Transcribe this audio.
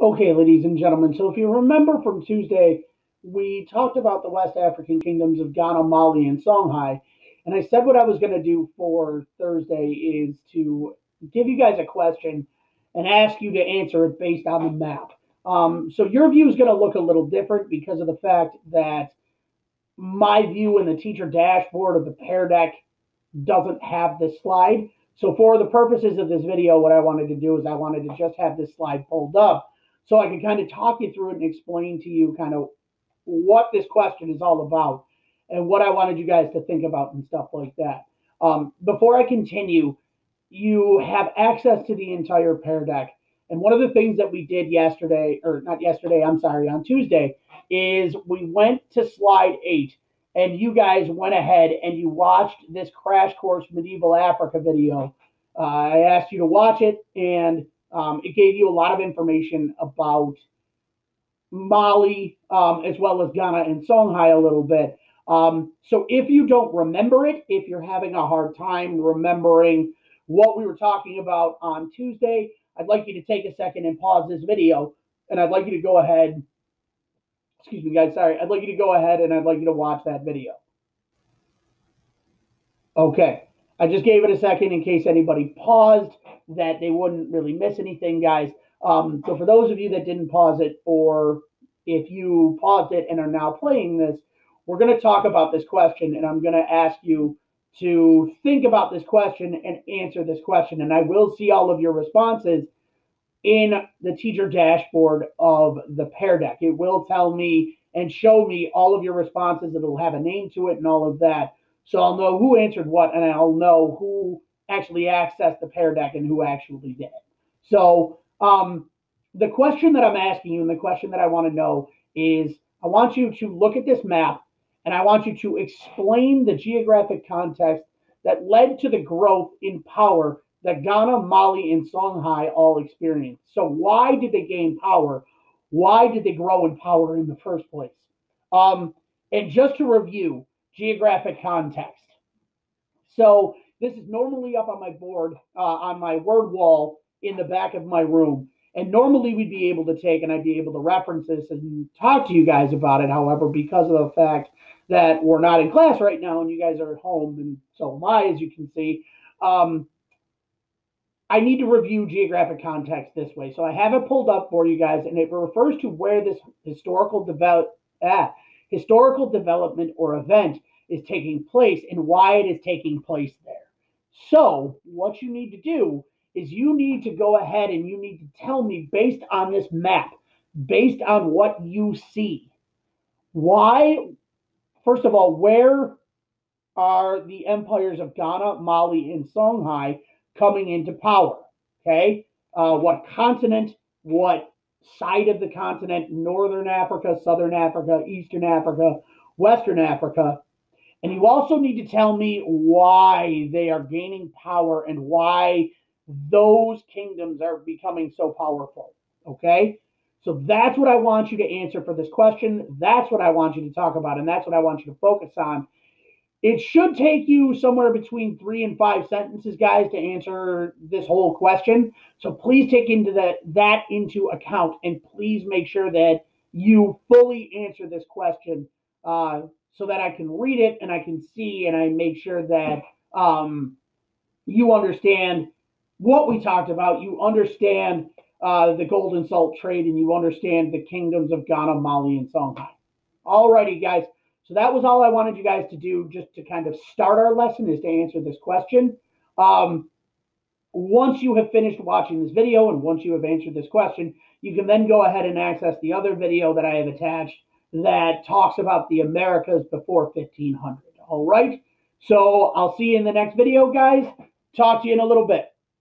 Okay, ladies and gentlemen. So if you remember from Tuesday, we talked about the West African kingdoms of Ghana, Mali, and Songhai. And I said what I was going to do for Thursday is to give you guys a question and ask you to answer it based on the map. So your view is going to look a little different because of the fact that my view in the teacher dashboard of the Pear Deck doesn't have this slide. So for the purposes of this video, what I wanted to do is I wanted to just have this slide pulled up so I could kind of talk you through it and explain to you kind of what this question is all about and what I wanted you guys to think about and stuff like that. Before I continue, you have access to the entire Pear Deck. And one of the things that we did yesterday, or not yesterday, I'm sorry, on Tuesday, is we went to slide 8 and you guys went ahead and you watched this Crash Course Medieval Africa video. I asked you to watch it, and it gave you a lot of information about Mali, as well as Ghana and Songhai a little bit. So if you don't remember it, if you're having a hard time remembering what we were talking about on Tuesday, I'd like you to take a second and pause this video, and I'd like you to go ahead. Excuse me, guys. Sorry. I'd like you to go ahead and I'd like you to watch that video. Okay. I just gave it a second in case anybody paused that they wouldn't really miss anything, guys. So for those of you that didn't pause it, or if you paused it and are now playing this, we're going to talk about this question, and I'm going to ask you to think about this question and answer this question. And I will see all of your responses in the teacher dashboard of the Pear Deck. It will tell me and show me all of your responses. It'll have a name to it and all of that. So I'll know who answered what, and I'll know who actually accessed the Pear Deck and who actually did it. So the question that I'm asking you and the question that I want to know is, I want you to look at this map and I want you to explain the geographic context that led to the growth in power that Ghana, Mali, and Songhai all experienced. So why did they gain power? Why did they grow in power in the first place? And just to review, geographic context. So this is normally up on my board, on my word wall in the back of my room. And normally we'd be able to take and I'd be able to reference this and talk to you guys about it. However, because of the fact that we're not in class right now and you guys are at home, and so am I, as you can see, I need to review geographic context this way. So I have it pulled up for you guys, and it refers to where this historical development or event is taking place and why it is taking place there. So what you need to do is you need to go ahead and you need to tell me, based on this map, based on what you see, why, first of all, where are the empires of Ghana, Mali, and Songhai coming into power? Okay. What continent, what side of the continent, Northern Africa, Southern Africa, Eastern Africa, Western Africa. And you also need to tell me why they are gaining power and why those kingdoms are becoming so powerful. Okay. So that's what I want you to answer for this question. That's what I want you to talk about. And that's what I want you to focus on. It should take you somewhere between 3 and 5 sentences, guys, to answer this whole question. So please take that into account, and please make sure that you fully answer this question so that I can read it and I can see, and I make sure that you understand what we talked about. You understand the gold and salt trade, and you understand the kingdoms of Ghana, Mali, and Songhai. Alrighty, guys. So that was all I wanted you guys to do, just to kind of start our lesson, is to answer this question. Once you have finished watching this video and once you have answered this question, you can then go ahead and access the other video that I have attached that talks about the Americas before 1500. All right. So I'll see you in the next video, guys. Talk to you in a little bit.